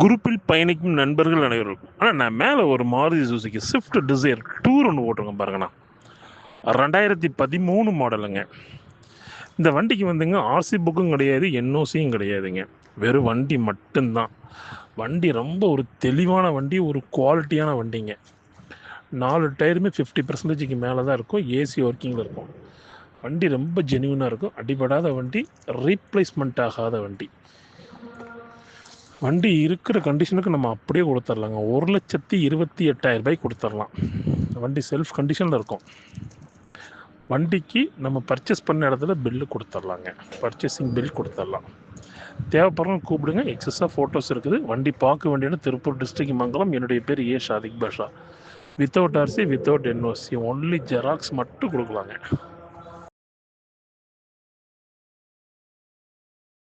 குரூப்பில் பயணிக்கும் நண்பர்கள் அனைவருக்கும். ஆனால் நான் மேலே ஒரு Maruti Suzuki Swift desire tour ஒன்று ஓட்டுருங்க பாருங்கண்ணா. 2013 மாடலுங்க. இந்த வண்டிக்கு வந்துங்க ஆர்சி புக்கும் கிடையாது, என்ஓசியும் கிடையாதுங்க. வெறும் வண்டி மட்டும்தான். வண்டி ரொம்ப ஒரு தெளிவான வண்டி, ஒரு குவாலிட்டியான வண்டிங்க. 4 டயருமே 50% மேலே தான் இருக்கும். ஏசி ஒர்க்கிங்கில் இருக்கும். வண்டி ரொம்ப ஜென்யூனாக இருக்கும். அடிபடாத வண்டி, ரீப்ளேஸ்மெண்ட் ஆகாத வண்டி. வண்டி இருக்கிற கண்டிஷனுக்கு நம்ம அப்படியே கொடுத்துர்லாங்க. 1,28,000 கொடுத்துடலாம். வண்டி செல்ஃப் கண்டிஷனில் இருக்கும். வண்டிக்கு நம்ம பர்ச்சேஸ் பண்ண இடத்துல பில்லு கொடுத்துர்லாங்க. பர்ச்சேசிங் பில் கொடுத்துடலாம். தேவைப்படுறவங்க கூப்பிடுங்க. எக்ஸஸாக ஃபோட்டோஸ் இருக்குது. வண்டி பார்க்க வேண்டிய இடம் திருப்பூர் டிஸ்ட்ரிக்ட் மங்கலம். என்னுடைய பேர் A Shadiq Basha. Without RC, without NOC, only xerox மட்டும் கொடுக்கலாங்க.